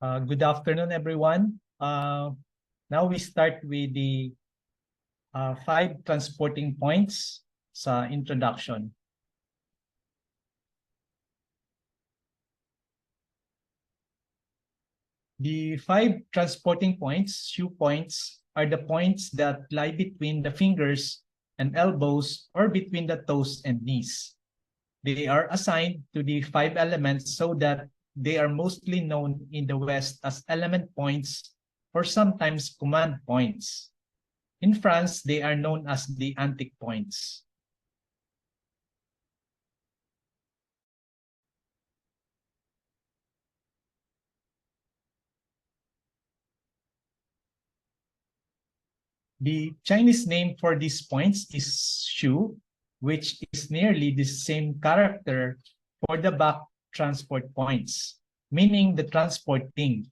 Good afternoon, everyone. Now we start with the 5 transporting points sa introduction. The 5 transporting points, Shu points, are the points that lie between the fingers and elbows or between the toes and knees. They are assigned to the 5 elements so that they are mostly known in the West as element points or sometimes command points. In France, they are known as the antic points. The Chinese name for these points is Shu, which is nearly the same character for the back transport points, meaning the transporting.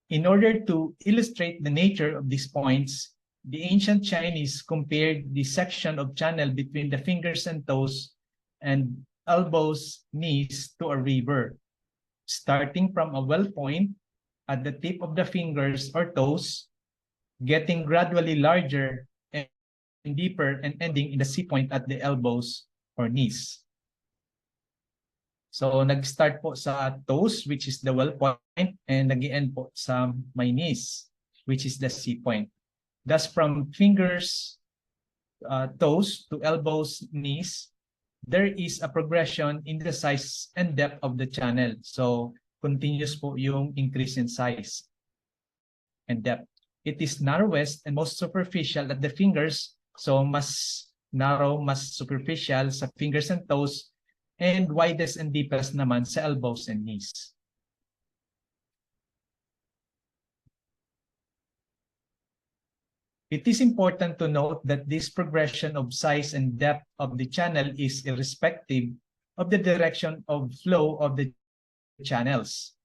In order to illustrate the nature of these points, the ancient Chinese compared the section of channel between the fingers and toes and elbows, knees to a river, starting from a well point at the tip of the fingers or toes, getting gradually larger and deeper and ending in the C point at the elbows or knees. So nag-start po sa toes, which is the well point, and nag-end po sa my knees, which is the C point. Thus from fingers, toes to elbows, knees, there is a progression in the size and depth of the channel. So continuous po yung increase in size and depth. It is narrowest and most superficial at the fingers, so mas narrow, mas superficial sa fingers and toes, and widest and deepest naman sa elbows and knees. It is important to note that this progression of size and depth of the channel is irrespective of the direction of flow of the channels.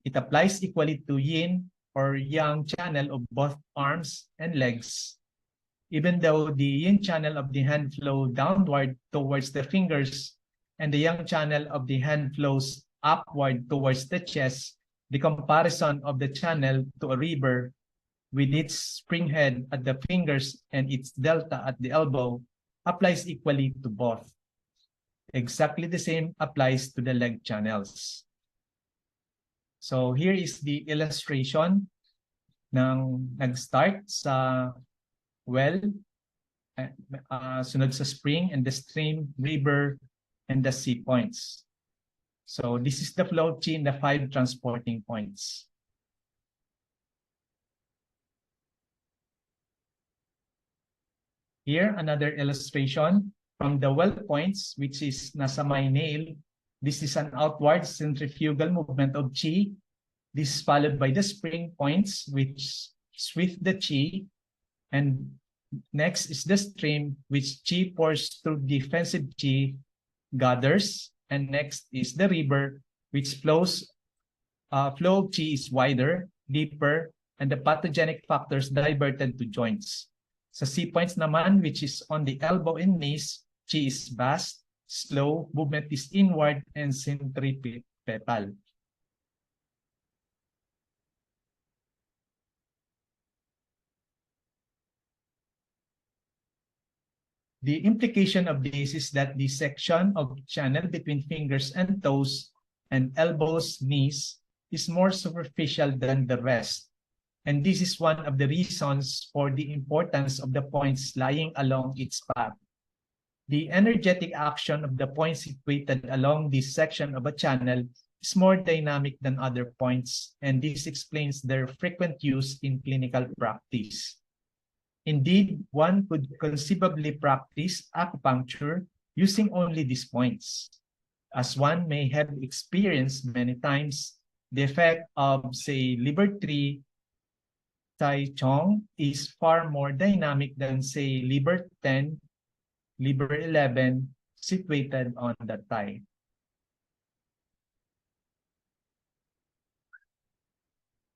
It applies equally to yin or yang channel of both arms and legs. Even though the yin channel of the hand flow downward towards the fingers and the yang channel of the hand flows upward towards the chest, the comparison of the channel to a river with its spring head at the fingers and its delta at the elbow applies equally to both. Exactly the same applies to the leg channels. So here is the illustration ng nag-start sa well, sunod sa spring and the stream, river, and the sea points. So this is the flow chi in the 5 transporting points. Here, another illustration from the well points, which is nasa my nail. This is an outward centrifugal movement of chi. This is followed by the spring points, which sweep the chi. And next is the stream, which chi pours through defensive chi, gathers. And next is the river, which flow of chi is wider, deeper, and the pathogenic factors diverted to joints. Sa C points naman, which is on the elbow and knees, chi is vast, slow, movement is inward, and centripetal. The implication of this is that the section of channel between fingers and toes and elbows, knees is more superficial than the rest. And this is one of the reasons for the importance of the points lying along its path. The energetic action of the points situated along this section of a channel is more dynamic than other points, and this explains their frequent use in clinical practice. Indeed, one could conceivably practice acupuncture using only these points, as one may have experienced many times. The effect of, say, liver 3 Tai Chong is far more dynamic than, say, liver 10, liver 11, situated on the thigh.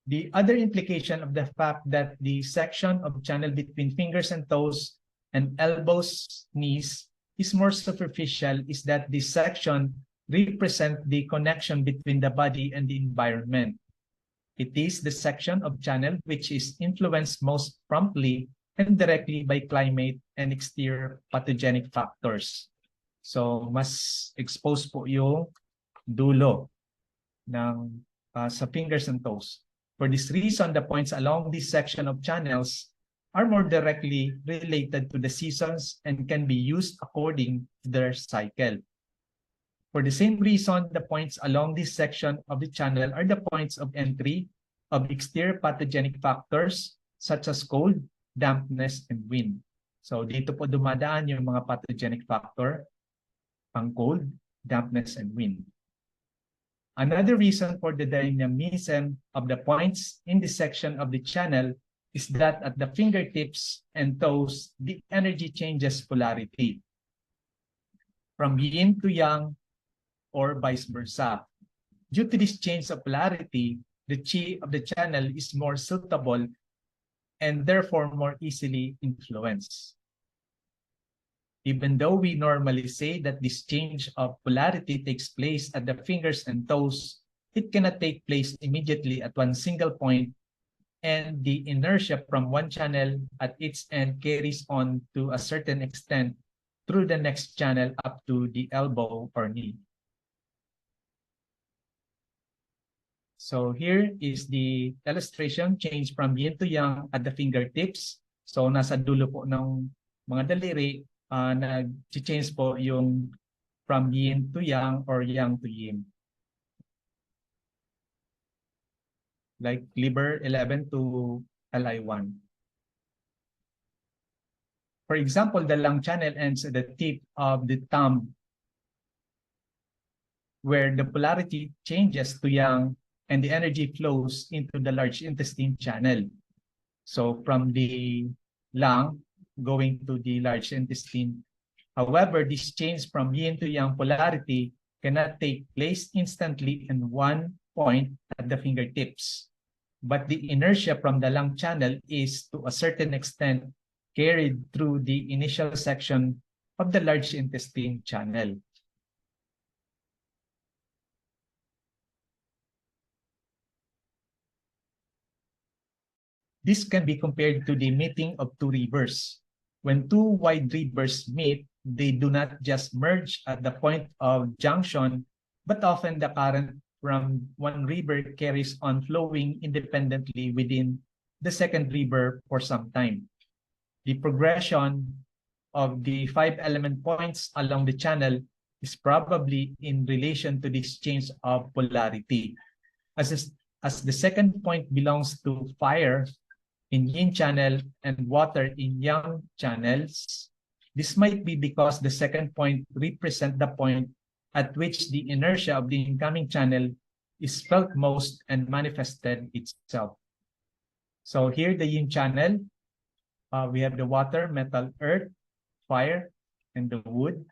The other implication of the fact that the section of channel between fingers and toes and elbows, knees is more superficial is that this section represents the connection between the body and the environment. It is the section of channel which is influenced most promptly and directly by climate and exterior pathogenic factors. So, mas exposed po yung dulo ng sa fingers and toes. For this reason, the points along this section of channels are more directly related to the seasons and can be used according to their cycle. For the same reason, the points along this section of the channel are the points of entry of exterior pathogenic factors such as cold, dampness, and wind. So dito po dumadaan yung mga pathogenic factor, ang cold, dampness, and wind. Another reason for the dynamism of the points in this section of the channel is that at the fingertips and toes, the energy changes polarity from yin to yang or vice versa. Due to this change of polarity, the chi of the channel is more suitable and therefore more easily influenced. Even though we normally say that this change of polarity takes place at the fingers and toes, it cannot take place immediately at one single point, and the inertia from one channel at its end carries on to a certain extent through the next channel up to the elbow or knee. So here is the illustration, change from yin to yang at the fingertips. So nasa dulo po ng mga daliri, nag-change po yung from yin to yang or yang to yin. Like liver 11 to Li1. For example, the lung channel ends at the tip of the thumb, where the polarity changes to yang and the energy flows into the large intestine channel. So from the lung going to the large intestine. However, this change from yin to yang polarity cannot take place instantly in one point at the fingertips. But the inertia from the lung channel is to a certain extent carried through the initial section of the large intestine channel. This can be compared to the meeting of two rivers. When two wide rivers meet, they do not just merge at the point of junction, but often the current from one river carries on flowing independently within the second river for some time. The progression of the 5 element points along the channel is probably in relation to this change of polarity. As the second point belongs to fire in yin channel and water in yang channels, this might be because the second point represents the point at which the inertia of the incoming channel is felt most and manifested itself. So here the yin channel, we have the water, metal, earth, fire, and the wood.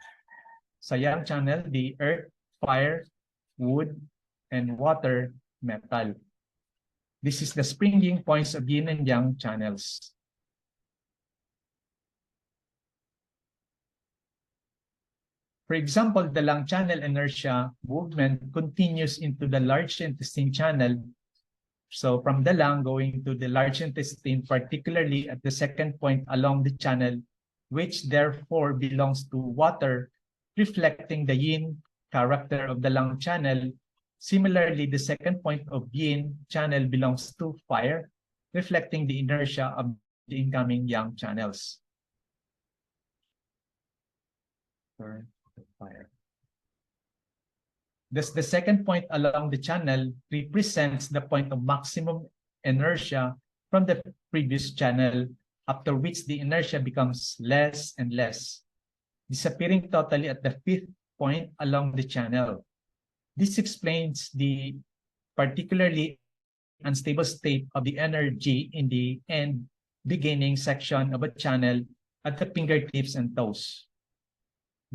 Sa yang channel, the earth, fire, wood, and water, metal. This is the springing points of yin and yang channels. For example, the lung channel inertia movement continues into the large intestine channel. So from the lung going to the large intestine, particularly at the second point along the channel, which therefore belongs to water, reflecting the yin character of the lung channel. Similarly, the second point of yin channel belongs to fire, reflecting the inertia of the incoming yang channels. Fire. Thus, the second point along the channel represents the point of maximum inertia from the previous channel, after which the inertia becomes less and less, disappearing totally at the fifth point along the channel. This explains the particularly unstable state of the energy in the end beginning section of a channel at the fingertips and toes.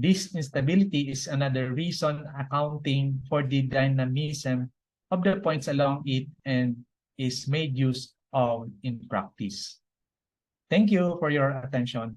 This instability is another reason accounting for the dynamism of the points along it and is made use of in practice. Thank you for your attention.